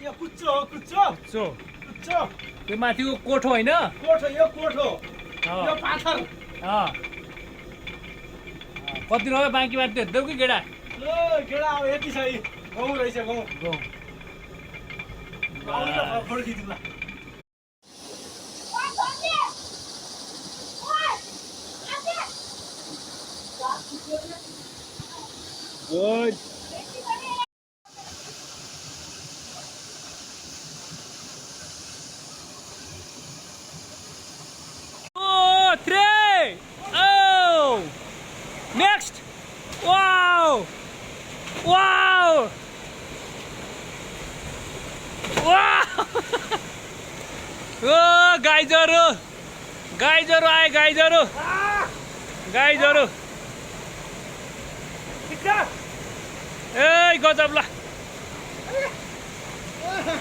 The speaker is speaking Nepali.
यो कुच्चो हो कुच्चो सो कुच्चो त्यो माथिको कोठो होइन कोठो यो कोठो अँ, यो पाथर अँ। कति रह्यो बाँकी बाँकी हेर्दैौ कि गेडा ल गेडा अब यति छ यी गाउँ रहेछ गाउँ गहुँ आउनु न फोटो खिच्नुला good Oh, three! Oh! Next! Wow! Wow! Wow! Oh, गाइजहरु गाइजहरु आए गाइजहरु गाइजहरु ठिक छ ए गजब ल